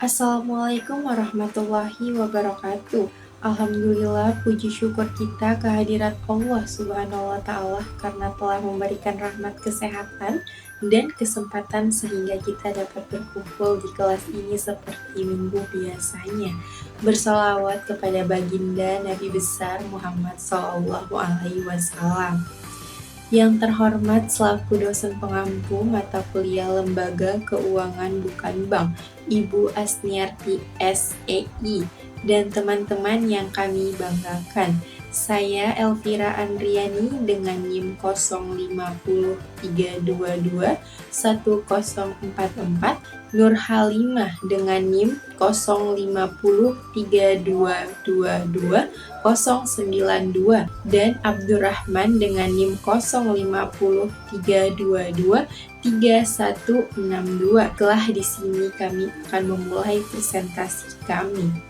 Assalamualaikum warahmatullahi wabarakatuh. Alhamdulillah, puji syukur kita kehadirat Allah Subhanahu wa Ta'ala karena telah memberikan rahmat kesehatan dan kesempatan sehingga kita dapat berkumpul di kelas ini seperti minggu biasanya. Bersolawat kepada baginda Nabi besar Muhammad Sallallahu Alaihi Wasallam. Yang terhormat selaku dosen pengampu mata kuliah Lembaga Keuangan Bukan Bank, Ibu Asniarti SEI, dan teman-teman yang kami banggakan. Saya Elvira Andriani dengan NIM 0503221044, Nur Halimah dengan NIM 0503222092, dan Abdurrahman dengan NIM 0503223162. Telah di sini kami akan memulai presentasi kami.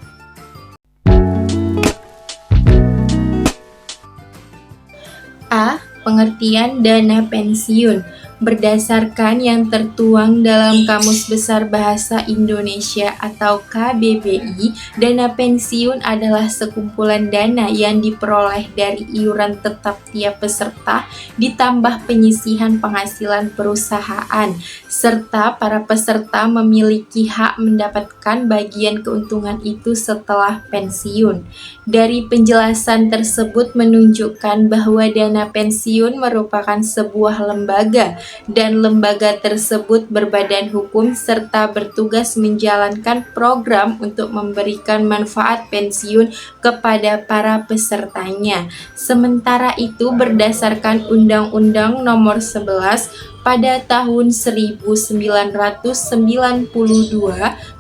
A. Pengertian dana pensiun. Berdasarkan yang tertuang dalam Kamus Besar Bahasa Indonesia atau KBBI, dana pensiun adalah sekumpulan dana yang diperoleh dari iuran tetap tiap peserta ditambah penyisihan penghasilan perusahaan, serta para peserta memiliki hak mendapatkan bagian keuntungan itu setelah pensiun. Dari penjelasan tersebut menunjukkan bahwa dana pensiun merupakan sebuah lembaga dan lembaga tersebut berbadan hukum serta bertugas menjalankan program untuk memberikan manfaat pensiun kepada para pesertanya. Sementara itu, berdasarkan Undang-Undang Nomor 11 pada tahun 1992,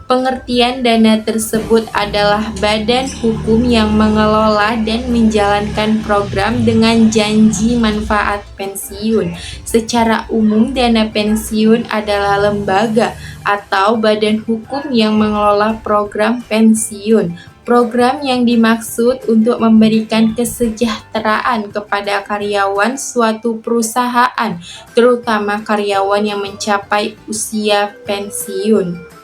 pengertian dana tersebut adalah badan hukum yang mengelola dan menjalankan program dengan janji manfaat pensiun. Secara umum, dana pensiun adalah lembaga atau badan hukum yang mengelola program pensiun. Program yang dimaksud untuk memberikan kesejahteraan kepada karyawan suatu perusahaan, terutama karyawan yang mencapai usia pensiun.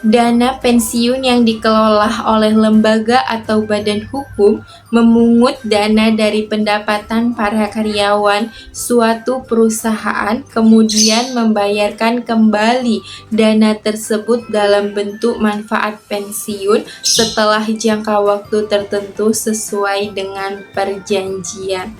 Dana pensiun yang dikelola oleh lembaga atau badan hukum memungut dana dari pendapatan para karyawan suatu perusahaan, kemudian membayarkan kembali dana tersebut dalam bentuk manfaat pensiun setelah jangka waktu tertentu sesuai dengan perjanjian.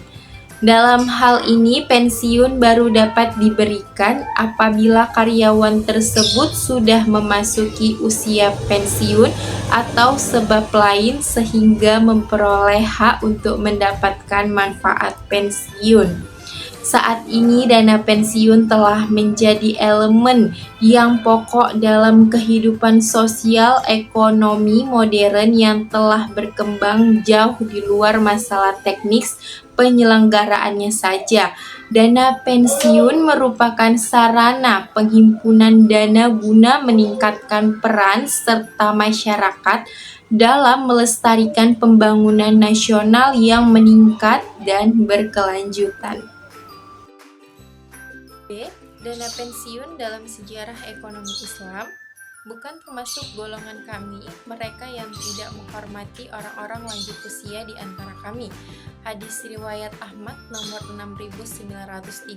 Dalam hal ini, pensiun baru dapat diberikan apabila karyawan tersebut sudah memasuki usia pensiun atau sebab lain sehingga memperoleh hak untuk mendapatkan manfaat pensiun. Saat ini dana pensiun telah menjadi elemen yang pokok dalam kehidupan sosial ekonomi modern yang telah berkembang jauh di luar masalah teknis penyelenggaraannya saja. Dana pensiun merupakan sarana penghimpunan dana guna meningkatkan peran serta masyarakat dalam melestarikan pembangunan nasional yang meningkat dan berkelanjutan. B. Dana pensiun dalam sejarah ekonomi Islam. Bukan termasuk golongan kami, mereka yang tidak menghormati orang-orang lanjut usia di antara kami. Hadis riwayat Ahmad nomor 6937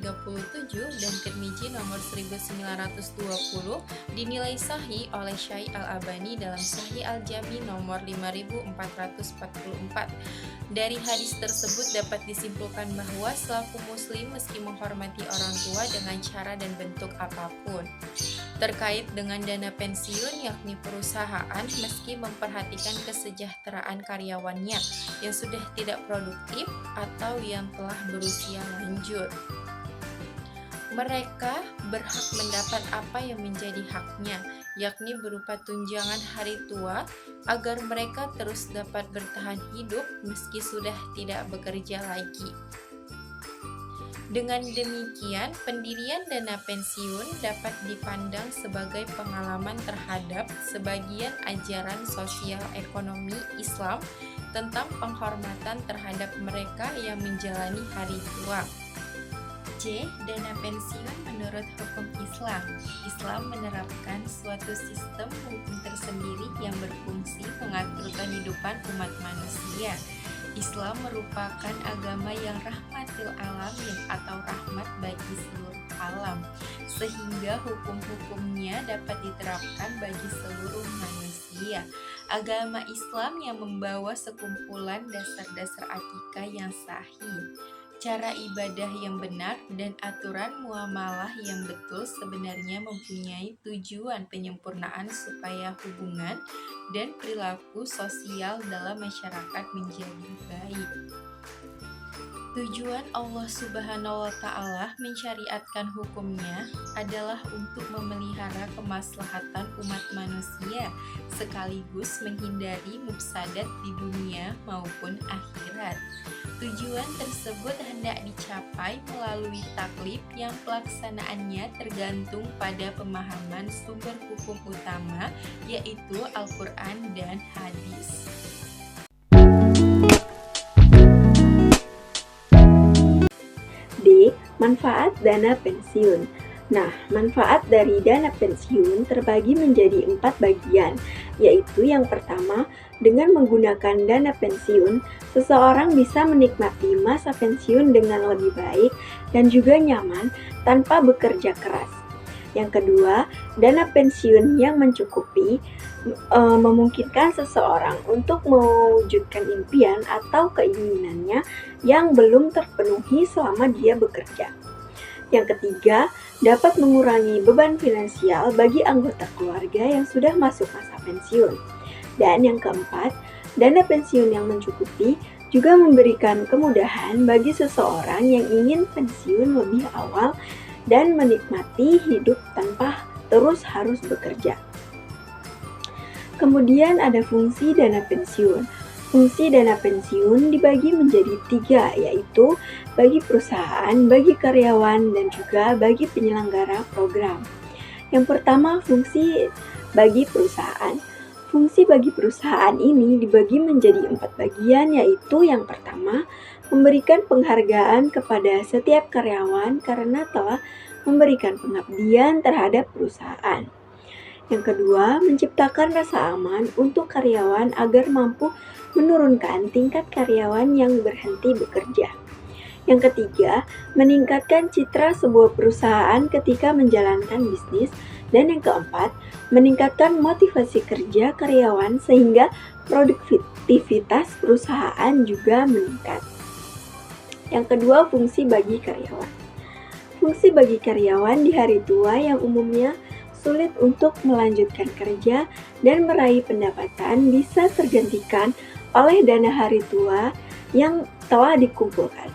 dan Tirmizi nomor 1920 dinilai sahih oleh Syekh Al-Albani dalam Sahih Al-Jami nomor 5444. Dari hadis tersebut dapat disimpulkan bahwa selaku muslim meski menghormati orang tua dengan cara dan bentuk apapun. Terkait dengan dana pensiun, yakni perusahaan meski memperhatikan kesejahteraan karyawannya yang sudah tidak produktif atau yang telah berusia lanjut. Mereka berhak mendapat apa yang menjadi haknya, yakni berupa tunjangan hari tua agar mereka terus dapat bertahan hidup meski sudah tidak bekerja lagi. Dengan demikian, pendirian dana pensiun dapat dipandang sebagai pengalaman terhadap sebagian ajaran sosial ekonomi Islam tentang penghormatan terhadap mereka yang menjalani hari tua. J. Dana pensiun menurut hukum Islam. Islam menerapkan suatu sistem hukum tersendiri yang berfungsi mengatur kehidupan umat manusia. Islam merupakan agama yang rahmatil alamin atau rahmat bagi seluruh alam, sehingga hukum-hukumnya dapat diterapkan bagi seluruh manusia. Agama Islam yang membawa sekumpulan dasar-dasar akikah yang sahih, cara ibadah yang benar, dan aturan muamalah yang betul sebenarnya mempunyai tujuan penyempurnaan supaya hubungan dan perilaku sosial dalam masyarakat menjadi baik. Tujuan Allah Subhanahu wa Ta'ala mensyariatkan hukumnya adalah untuk memelihara kemaslahatan umat manusia sekaligus menghindari mufsadat di dunia maupun akhirat. Tujuan tersebut hendak dicapai melalui taklif yang pelaksanaannya tergantung pada pemahaman sumber hukum utama, yaitu Al-Quran dan Hadis. D. Manfaat dana pensiun. Nah, manfaat dari dana pensiun terbagi menjadi 4 bagian, yaitu yang pertama, dengan menggunakan dana pensiun, seseorang bisa menikmati masa pensiun dengan lebih baik dan juga nyaman tanpa bekerja keras. Yang kedua, dana pensiun yang mencukupi memungkinkan seseorang untuk mewujudkan impian atau keinginannya yang belum terpenuhi selama dia bekerja. Yang ketiga, dapat mengurangi beban finansial bagi anggota keluarga yang sudah masuk masa pensiun. Dan yang keempat, dana pensiun yang mencukupi juga memberikan kemudahan bagi seseorang yang ingin pensiun lebih awal dan menikmati hidup tanpa terus harus bekerja. Kemudian ada fungsi dana pensiun. Fungsi dana pensiun dibagi menjadi 3, yaitu bagi perusahaan, bagi karyawan, dan juga bagi penyelenggara program. Yang pertama, fungsi bagi perusahaan. Fungsi bagi perusahaan ini dibagi menjadi 4 bagian, yaitu yang pertama, memberikan penghargaan kepada setiap karyawan karena telah memberikan pengabdian terhadap perusahaan. Yang kedua, menciptakan rasa aman untuk karyawan agar mampu menurunkan tingkat karyawan yang berhenti bekerja. Yang ketiga, meningkatkan citra sebuah perusahaan ketika menjalankan bisnis. Dan yang keempat, meningkatkan motivasi kerja karyawan sehingga produktivitas perusahaan juga meningkat. Yang kedua, fungsi bagi karyawan. Fungsi bagi karyawan di hari tua yang umumnya sulit untuk melanjutkan kerja dan meraih pendapatan bisa tergantikan oleh dana hari tua yang telah dikumpulkan.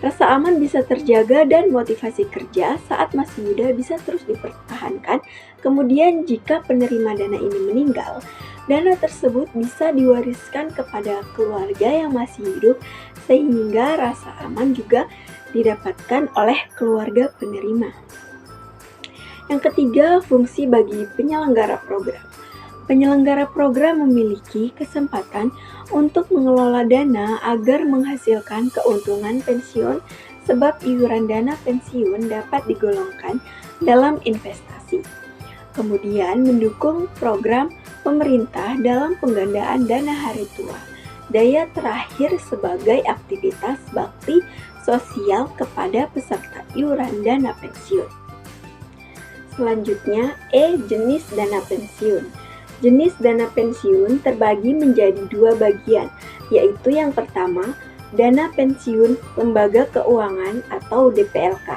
Rasa aman bisa terjaga dan motivasi kerja saat masih muda bisa terus dipertahankan. Kemudian jika penerima dana ini meninggal, dana tersebut bisa diwariskan kepada keluarga yang masih hidup sehingga rasa aman juga didapatkan oleh keluarga penerima. Yang ketiga, fungsi bagi penyelenggara program. Penyelenggara program memiliki kesempatan untuk mengelola dana agar menghasilkan keuntungan pensiun sebab iuran dana pensiun dapat digolongkan dalam investasi. Kemudian mendukung program pemerintah dalam penggandaan dana hari tua. Daya terakhir sebagai aktivitas bakti sosial kepada peserta iuran dana pensiun. Selanjutnya, jenis dana pensiun. Jenis dana pensiun terbagi menjadi 2 bagian, yaitu yang pertama, dana pensiun lembaga keuangan atau DPLK.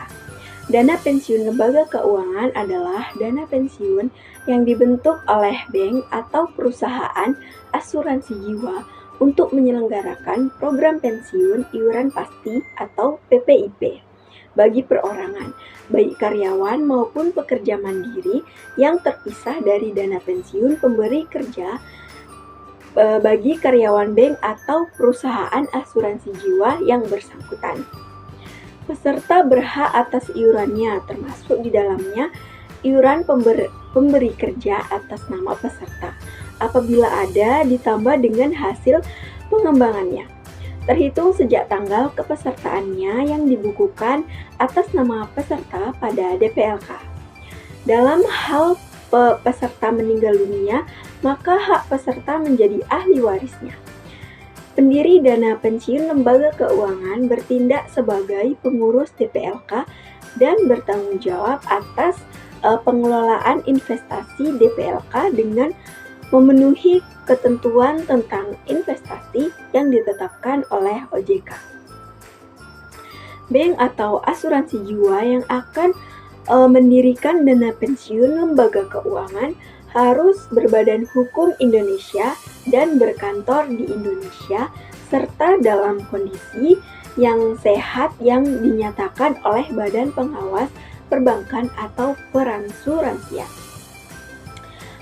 Dana pensiun lembaga keuangan adalah dana pensiun yang dibentuk oleh bank atau perusahaan asuransi jiwa untuk menyelenggarakan program pensiun iuran pasti atau PPIP bagi perorangan, baik karyawan maupun pekerja mandiri yang terpisah dari dana pensiun pemberi kerja bagi karyawan bank atau perusahaan asuransi jiwa yang bersangkutan. Peserta berhak atas iurannya, termasuk di dalamnya iuran pemberi kerja atas nama peserta, apabila ada ditambah dengan hasil pengembangannya. terhitung sejak tanggal kepesertaannya yang dibukukan atas nama peserta pada DPLK. Dalam hal peserta meninggal dunia, maka hak peserta menjadi ahli warisnya. Pendiri dana pensiun lembaga keuangan bertindak sebagai pengurus DPLK dan bertanggung jawab atas pengelolaan investasi DPLK dengan memenuhi ketentuan tentang investasi yang ditetapkan oleh OJK. Bank atau asuransi jiwa yang akan mendirikan dana pensiun lembaga keuangan harus berbadan hukum Indonesia dan berkantor di Indonesia serta dalam kondisi yang sehat yang dinyatakan oleh Badan Pengawas Perbankan atau Peransuransian.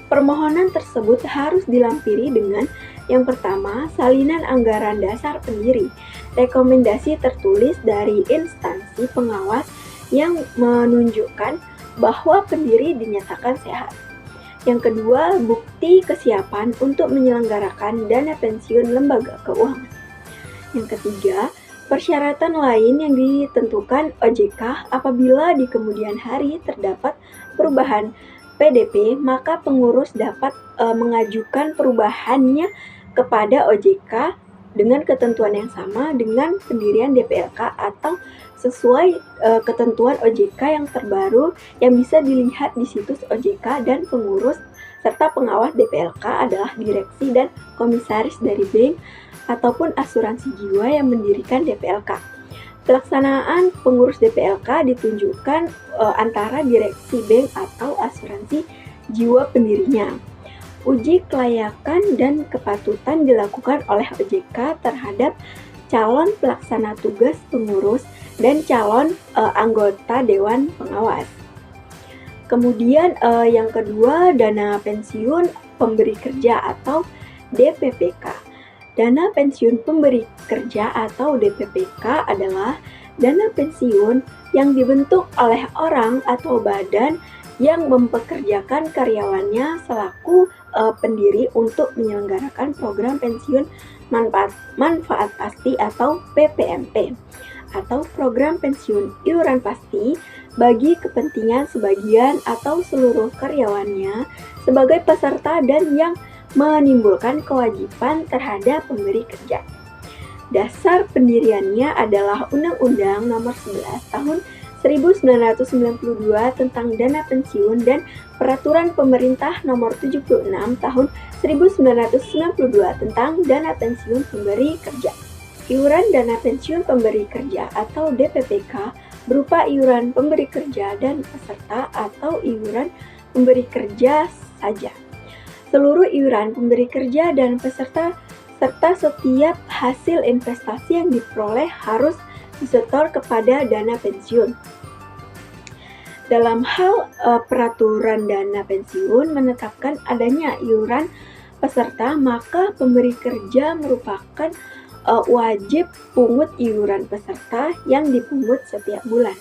Permohonan tersebut harus dilampiri dengan yang pertama, salinan anggaran dasar pendiri, rekomendasi tertulis dari instansi pengawas yang menunjukkan bahwa pendiri dinyatakan sehat. Yang kedua, bukti kesiapan untuk menyelenggarakan dana pensiun lembaga keuangan. Yang ketiga, persyaratan lain yang ditentukan OJK apabila di kemudian hari terdapat perubahan PDP, maka pengurus dapat mengajukan perubahannya kepada OJK dengan ketentuan yang sama dengan pendirian DPLK atau sesuai ketentuan OJK yang terbaru yang bisa dilihat di situs OJK, dan pengurus serta pengawas DPLK adalah direksi dan komisaris dari bank ataupun asuransi jiwa yang mendirikan DPLK. Pelaksanaan pengurus DPLK ditunjukkan antara direksi bank atau asuransi jiwa pendirinya. Uji kelayakan dan kepatutan dilakukan oleh OJK terhadap calon pelaksana tugas pengurus dan calon anggota Dewan Pengawas. Kemudian yang kedua, dana pensiun pemberi kerja atau DPPK. Dana pensiun pemberi kerja atau DPPK adalah dana pensiun yang dibentuk oleh orang atau badan yang mempekerjakan karyawannya selaku pendiri untuk menyelenggarakan program pensiun manfaat pasti atau PPMP, atau program pensiun iuran pasti bagi kepentingan sebagian atau seluruh karyawannya sebagai peserta dan yang menimbulkan kewajiban terhadap pemberi kerja. Dasar pendiriannya adalah Undang-Undang Nomor 11 Tahun 1992 tentang Dana Pensiun dan Peraturan Pemerintah Nomor 76 Tahun 1992 tentang Dana Pensiun Pemberi Kerja. Iuran dana pensiun pemberi kerja atau DPPK berupa iuran pemberi kerja dan peserta atau iuran pemberi kerja saja. Seluruh iuran pemberi kerja dan peserta serta setiap hasil investasi yang diperoleh harus disetor kepada dana pensiun. Dalam hal peraturan dana pensiun menetapkan adanya iuran peserta, maka pemberi kerja merupakan wajib pungut iuran peserta yang dipungut setiap bulan.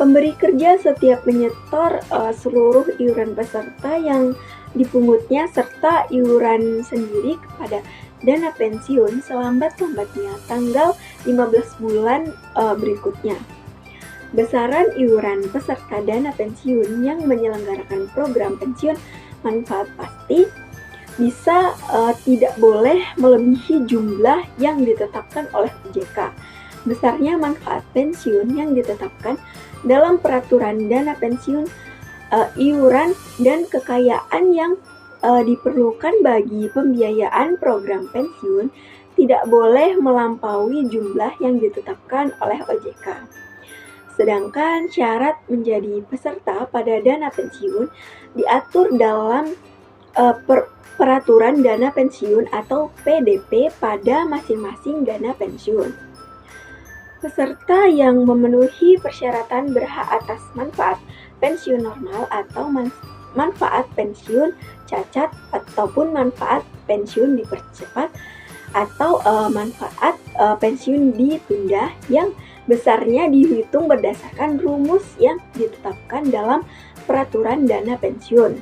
Pemberi kerja setiap menyetor seluruh iuran peserta yang dipungutnya serta iuran sendiri kepada dana pensiun selambat-lambatnya tanggal 15 bulan berikutnya. Besaran iuran peserta dana pensiun yang menyelenggarakan program pensiun manfaat pasti bisa tidak boleh melebihi jumlah yang ditetapkan oleh OJK. Besarnya manfaat pensiun yang ditetapkan dalam peraturan dana pensiun, iuran, dan kekayaan yang diperlukan bagi pembiayaan program pensiun tidak boleh melampaui jumlah yang ditetapkan oleh OJK. Sedangkan syarat menjadi peserta pada dana pensiun diatur dalam peraturan dana pensiun atau PDP pada masing-masing dana pensiun. Peserta yang memenuhi persyaratan berhak atas manfaat pensiun normal atau manfaat pensiun cacat ataupun manfaat pensiun dipercepat atau manfaat pensiun ditunda yang besarnya dihitung berdasarkan rumus yang ditetapkan dalam peraturan dana pensiun.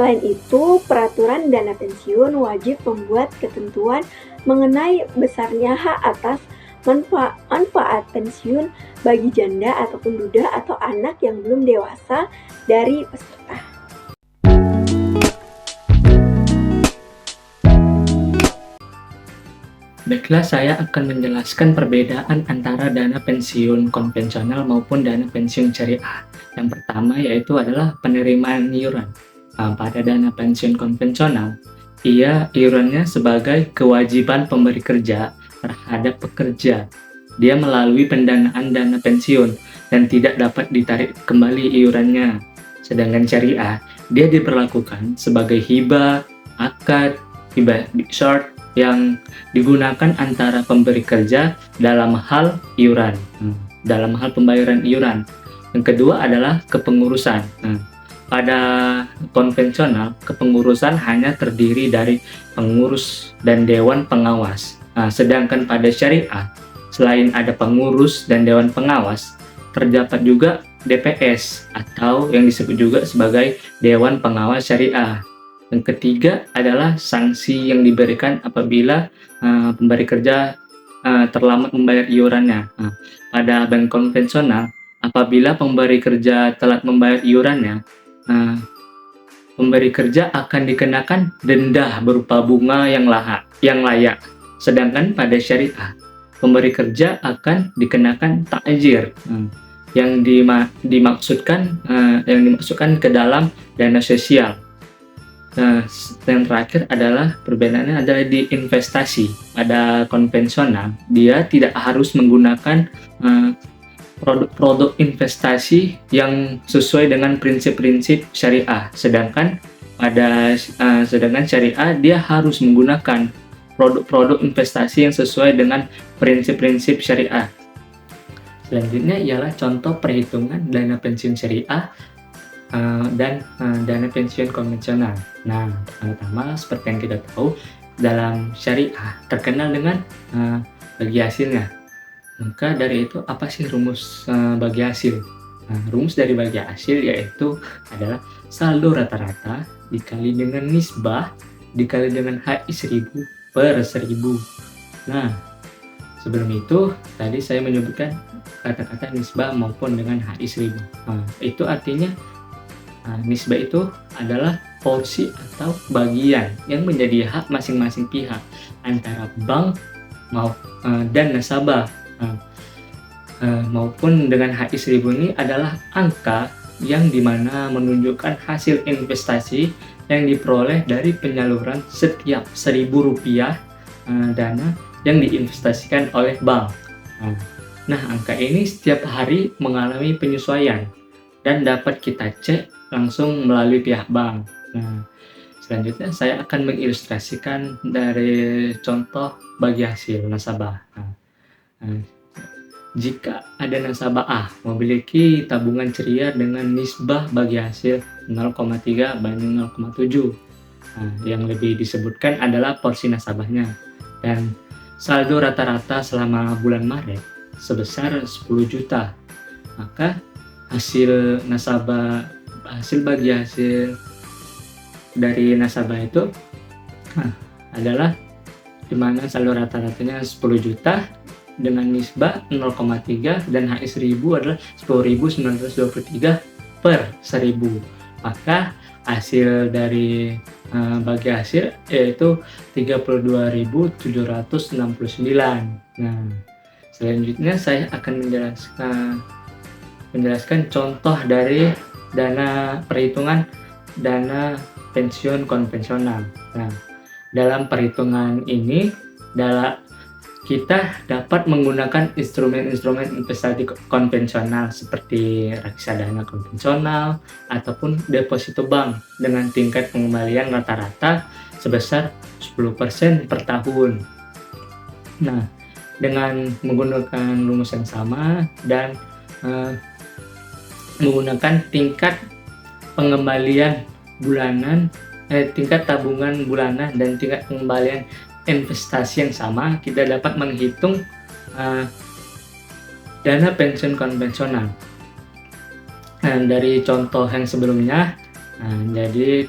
Selain itu, peraturan dana pensiun wajib membuat ketentuan mengenai besarnya hak atas manfaat pensiun bagi janda ataupun duda atau anak yang belum dewasa dari peserta. Baiklah, saya akan menjelaskan perbedaan antara dana pensiun konvensional maupun dana pensiun syariah. Yang pertama yaitu adalah penerimaan iuran. Pada dana pensiun konvensional, iurannya sebagai kewajiban pemberi kerja terhadap pekerja. Dia melalui pendanaan dana pensiun dan tidak dapat ditarik kembali iurannya. Sedangkan syariah, dia diperlakukan sebagai hibah, akad, hibah short yang digunakan antara pemberi kerja dalam hal iuran, dalam hal pembayaran iuran. Yang kedua adalah kepengurusan. Pada konvensional, kepengurusan hanya terdiri dari pengurus dan dewan pengawas. Sedangkan pada syariah, selain ada pengurus dan dewan pengawas, terdapat juga DPS atau yang disebut juga sebagai Dewan Pengawas Syariah. Yang ketiga adalah sanksi yang diberikan apabila pemberi kerja terlambat membayar iurannya. Pada bank konvensional, apabila pemberi kerja telat membayar iurannya, pemberi kerja akan dikenakan denda berupa bunga yang layak. Sedangkan pada syariah, pemberi kerja akan dikenakan ta'jir yang dimaksudkan ke dalam dana sosial. Yang terakhir adalah perbedaannya adalah di investasi. Pada konvensional, dia tidak harus menggunakan produk-produk investasi yang sesuai dengan prinsip-prinsip syariah. Sedangkan syariah dia harus menggunakan produk-produk investasi yang sesuai dengan prinsip-prinsip syariah. Selanjutnya ialah contoh perhitungan dana pensiun syariah dan dana pensiun konvensional. Nah, pertama seperti yang kita tahu, dalam syariah terkenal dengan bagi hasilnya. Maka dari itu, apa sih rumus bagi hasil? Rumus dari bagi hasil yaitu adalah saldo rata-rata dikali dengan nisbah dikali dengan HI 1000 per 1000. Nah, sebelum itu tadi saya menyebutkan kata-kata nisbah maupun dengan HI 1000. Itu artinya nisbah itu adalah porsi atau bagian yang menjadi hak masing-masing pihak antara bank dan nasabah. Maupun dengan HI 1000 ini adalah angka yang dimana menunjukkan hasil investasi yang diperoleh dari penyaluran setiap Rp1.000 dana yang diinvestasikan oleh bank. Nah, angka ini setiap hari mengalami penyesuaian dan dapat kita cek langsung melalui pihak bank. Nah, selanjutnya saya akan mengilustrasikan dari contoh bagi hasil nasabah. Jika ada nasabah A memiliki tabungan ceria dengan nisbah bagi hasil 0,3 banding 0,7, yang lebih disebutkan adalah porsi nasabahnya, dan saldo rata-rata selama bulan Maret sebesar 10 juta, maka hasil bagi hasil dari nasabah itu adalah dimana saldo rata-ratanya 10 juta dengan nisbah 0,3 dan HI 1000 adalah 10.923 per 1000. Maka hasil dari bagi hasil yaitu 32.769. Nah, selanjutnya saya akan menjelaskan contoh dari perhitungan dana pensiun konvensional. Nah, dalam perhitungan ini kita dapat menggunakan instrumen-instrumen investasi konvensional seperti reksadana konvensional ataupun deposito bank dengan tingkat pengembalian rata-rata sebesar 10% per tahun. Nah, dengan menggunakan rumus yang sama dan menggunakan tingkat pengembalian bulanan, tingkat tabungan bulanan dan tingkat pengembalian investasi yang sama, kita dapat menghitung dana pensiun konvensional. Dari contoh yang sebelumnya, jadi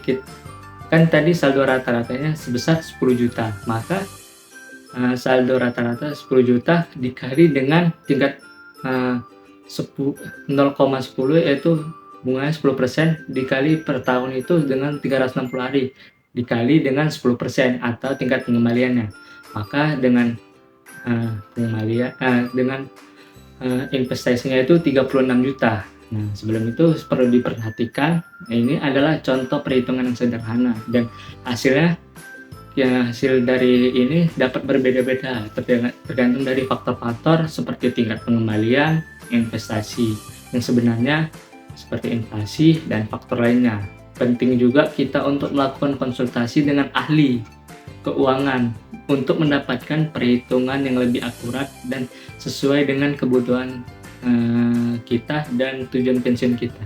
Kan tadi saldo rata-ratanya sebesar 10 juta, maka saldo rata-rata 10 juta dikali dengan tingkat 0,10 yaitu bunganya 10% dikali per tahun itu dengan 360 hari dikali dengan 10% atau tingkat pengembaliannya. Maka dengan investasinya itu 36 juta. Nah, sebelum itu perlu diperhatikan, ini adalah contoh perhitungan yang sederhana dan hasilnya hasil dari ini dapat berbeda-beda tergantung dari faktor-faktor seperti tingkat pengembalian, investasi yang sebenarnya seperti inflasi dan faktor lainnya. Penting juga kita untuk melakukan konsultasi dengan ahli keuangan untuk mendapatkan perhitungan yang lebih akurat dan sesuai dengan kebutuhan kita dan tujuan pensiun kita.